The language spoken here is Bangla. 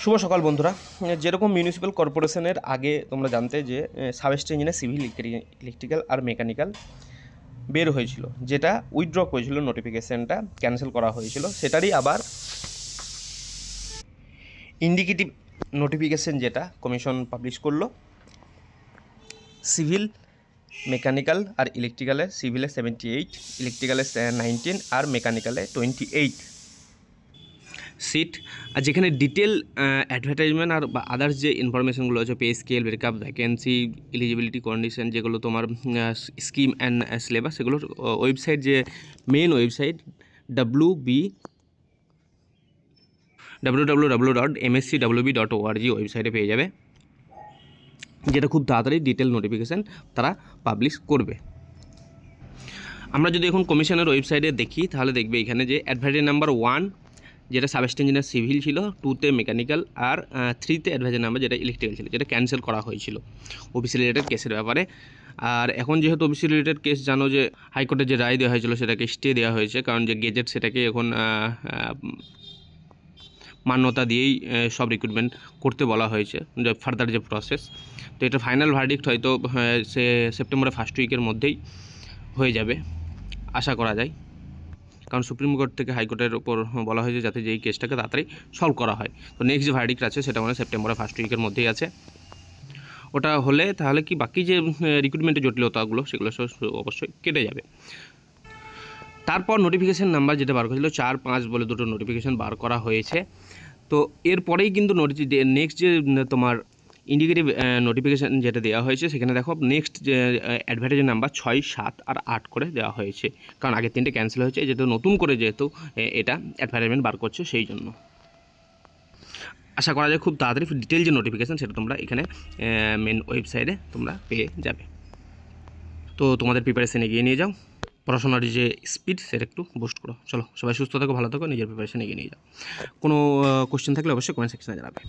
শুভ সকাল বন্ধুরা। যেরকম মিউনিসিপ্যাল কর্পোরেশনের আগে তোমরা জানতে যে সাব ইঞ্জিনিয়ার সিভিল ইলেকট্রিক্যাল আর মেকানিক্যাল বের হয়েছিল, যেটা উইথড্র করেছিল, নোটিফিকেশানটা ক্যান্সেল করা হয়েছিল, সেটারই আবার ইন্ডিকেটিভ নোটিফিকেশান যেটা কমিশন পাবলিশ করলো। সিভিল, মেকানিক্যাল আর ইলেকট্রিক্যালে সিভিলে 78, ইলেকট্রিক্যালে 19 আর মেকানিক্যালে 28 সিট। আর যেখানে ডিটেল অ্যাডভার্টাইজমেন্ট আর বা আদার্স যে ইনফরমেশনগুলো আছে, pay scale, breakup, vacancy, eligibility condition, যেগুলো তোমার স্কিম অ্যান্ড সিলেবাস, সেগুলোর ওয়েবসাইট, যে মেন ওয়েবসাইট www.mscwb.org ওয়েবসাইটে পেয়ে যাবে, যেটা খুব তাড়াতাড়ি ডিটেল নোটিফিকেশান তারা পাবলিশ করবে। আমরা যদি এখন কমিশনের ওয়েবসাইটে দেখি তাহলে দেখবে এখানে যে অ্যাডভার্টাইজ নাম্বার 1 যেটা সাব ইঞ্জিনিয়ার সিভিল ছিল, 2তে মেকানিক্যাল আর 3তে অ্যাডভাইজার নাম্বার যেটা ইলেকট্রিক্যাল ছিল, যেটা ক্যান্সেল করা হয়েছিল ওবিসি রিলেটেড কেসের ব্যাপারে। আর এখন যেহেতু ওবিসি রিলেটেড কেস জানো যে হাইকোর্টের যে রায় দেওয়া হয়েছিল সেটাকে স্টে দেওয়া হয়েছে, কারণ যে গেজেট সেটাকে এখন মান্যতা দিয়েই সব রিক্রুটমেন্ট করতে বলা হয়েছে, যে ফার্দার যে প্রসেস। তো এটা ফাইনাল ভার্ডিক্ট হয়তো সে সেপ্টেম্বরের ফার্স্ট উইকের মধ্যেই হয়ে যাবে আশা করা যায়, কারণ সুপ্রিম কোর্ট থেকে হাইকোর্টের ওপর বলা হয়েছে যাতে যেই কেসটাকে তাড়াতাড়ি সলভ করা হয়। তো নেক্সট যে ভার্ডিক্ট আছে সেটা মানে সেপ্টেম্বরের ফার্স্ট উইকের মধ্যেই আছে। ওটা হলে তাহলে কি বাকি যে রিক্রুটমেন্টের জটিলতাগুলো সেগুলো অবশ্যই কেটে যাবে। তারপর নোটিফিকেশান নাম্বার যেটা বার করেছিল 4-5 বলে দুটো নোটিফিকেশান বার করা হয়েছে। তো এরপরেই কিন্তু নেক্সট যে তোমার ইন্ডিকেটিভ নোটিফিকেশান যেটা দেওয়া হয়েছে সেখানে দেখো নেক্সট যে অ্যাডভার্টাইজ নাম্বার 6, 7 আর 8 করে দেওয়া হয়েছে, কারণ আগের 3টে ক্যান্সেল হয়েছে, যেহেতু নতুন করে যেহেতু এটা অ্যাডভার্টাইজমেন্ট বার করছে সেই জন্য। আশা করা যায় খুব তাড়াতাড়ি ডিটেল যে নোটিফিকেশান সেটা তোমরা এখানে মেন ওয়েবসাইটে তোমরা পেয়ে যাবে। তো তোমাদের প্রিপারেশান এগিয়ে নিয়ে যাও, পড়াশোনার যে স্পিড সেটা একটু বুস্ট করো। চলো, সবাই সুস্থ থাকো, ভালো থাকো, নিজের প্রিপারেশান এগিয়ে নিয়ে যাও। কোনো কোশ্চেন থাকলে অবশ্যই কমেন্ট সেকশনে জানাবে।